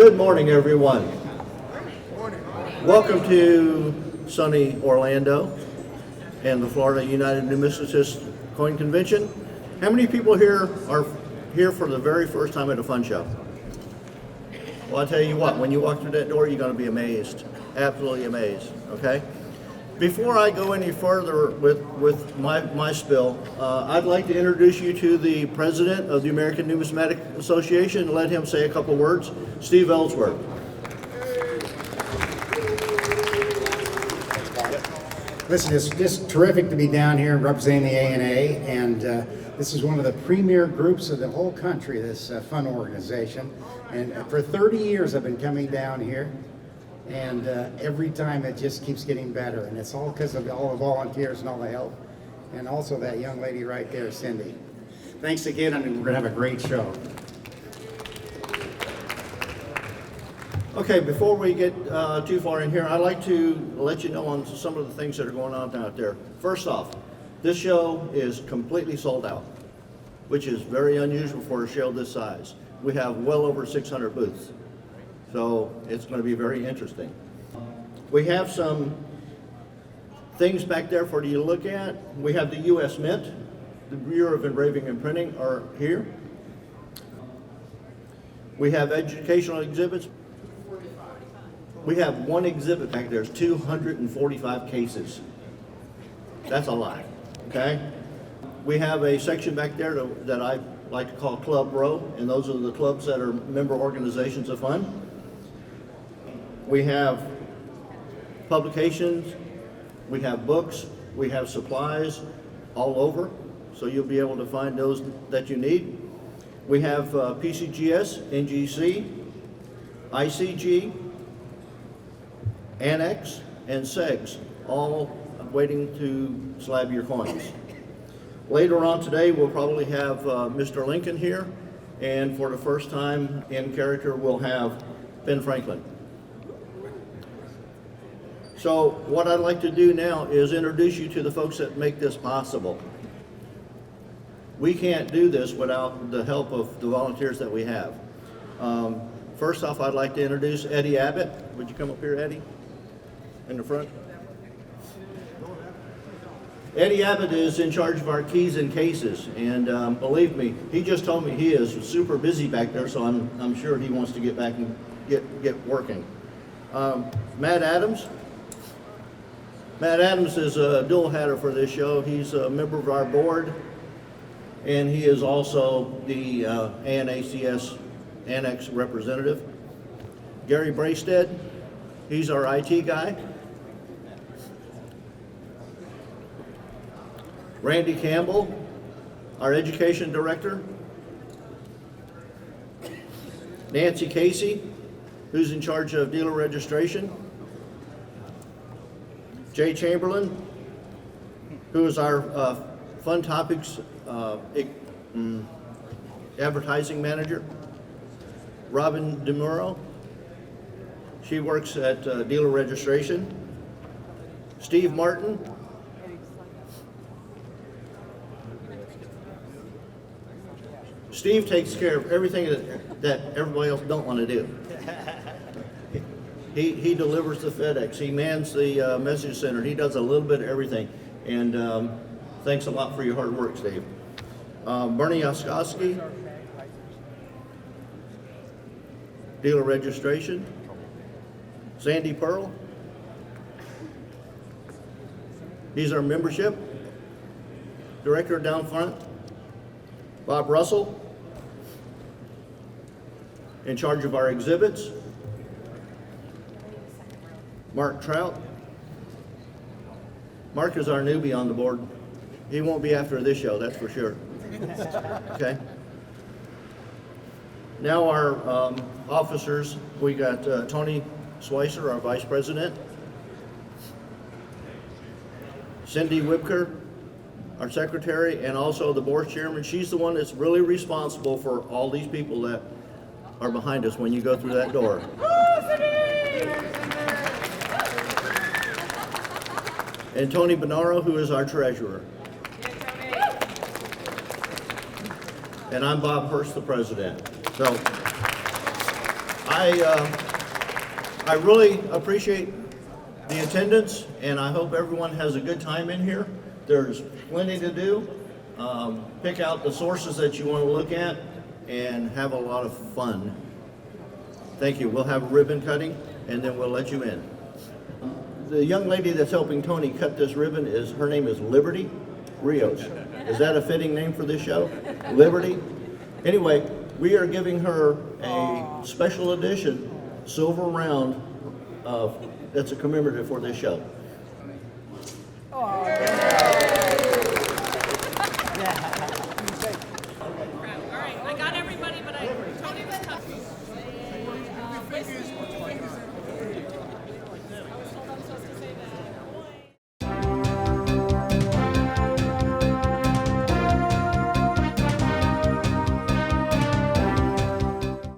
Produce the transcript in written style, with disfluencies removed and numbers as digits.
Good morning, everyone. Welcome to sunny Orlando and the Florida United Numismatists Coin Convention. How many people here are here for the very first time at a fun show? Well, I'll tell you what, when you walk through that door, you're going to be amazed, absolutely amazed, okay? Before I go any further with my spill, I'd like to introduce you to the president of the American Numismatic Association and let him say a couple words, Steve Ellsberg. Listen, it's just terrific to be down here representing the ANA, and this is one of the premier groups of the whole country, this fun organization. And for 30 years I've been coming down here, and every time it just keeps getting better, and it's all because of all the volunteers and all the help, and also that young lady right there, Cindy. Thanks again, and we're going to have a great show. Okay, before we get too far in here, I'd like to let you know on some of the things that are going on out there. First off, this show is completely sold out, which is very unusual for a show this size. We have well over 600 booths, so it's going to be very interesting. We have some things back there for you to look at. We have the U.S. Mint, the Bureau of Engraving and Printing are here. We have educational exhibits. We have one exhibit back there. There's 245 cases. That's a lot, okay? We have a section back there that I like to call Club Row, and those are the clubs that are member organizations of fun. We have publications, we have books, we have supplies all over, so you'll be able to find those that you need. We have PCGS, NGC, ICG, Annex, and SEGs, all waiting to slab your coins. Later on today, we'll probably have Mr. Lincoln here, and for the first time in character, we'll have Ben Franklin. So what I'd like to do now is introduce you to the folks that make this possible. We can't do this without the help of the volunteers that we have. First off, I'd like to introduce Eddie Abbott. Would you come up here, Eddie? In the front. Eddie Abbott is in charge of our keys and cases, and believe me, he just told me he is super busy back there, so I'm sure he wants to get back and get working. Matt Adams. Matt Adams is a dual hatter for this show. He's a member of our board, and he is also the ANACS Annex representative. Gary Braystead, he's our IT guy. Randy Campbell, our education director. Nancy Casey, who's in charge of dealer registration. Jay Chamberlain, who is our Fun Topics advertising manager. Robin DeMuro, she works at dealer registration. Steve Martin, Steve takes care of everything that everybody else don't want to do. He delivers the FedEx. He mans the message center. He does a little bit of everything. And thanks a lot for your hard work, Steve. Bernie Oskowski, dealer registration. Sandy Pearl, he's our membership director down front. Bob Russell, in charge of our exhibits. Mark Trout. Mark is our newbie on the board. He won't be after this show, that's for sure. Okay. Now our officers, we got Tony Sweisser, our vice president. Cindy Whipker, our secretary, and also the board chairman. She's the one that's really responsible for all these people that are behind us when you go through that door. And Tony Bonaro, who is our treasurer. And I'm Bob Hurst, the president. So I really appreciate the attendance, and I hope everyone has a good time in here. There's plenty to do. Pick out the sources that you want to look at and have a lot of fun. Thank you. We'll have a ribbon cutting, and then we'll let you in. The young lady that's helping Tony cut this ribbon her name is Liberty Rios. Is that a fitting name for this show? Liberty? Anyway, we are giving her a special edition silver round that's a commemorative for this show.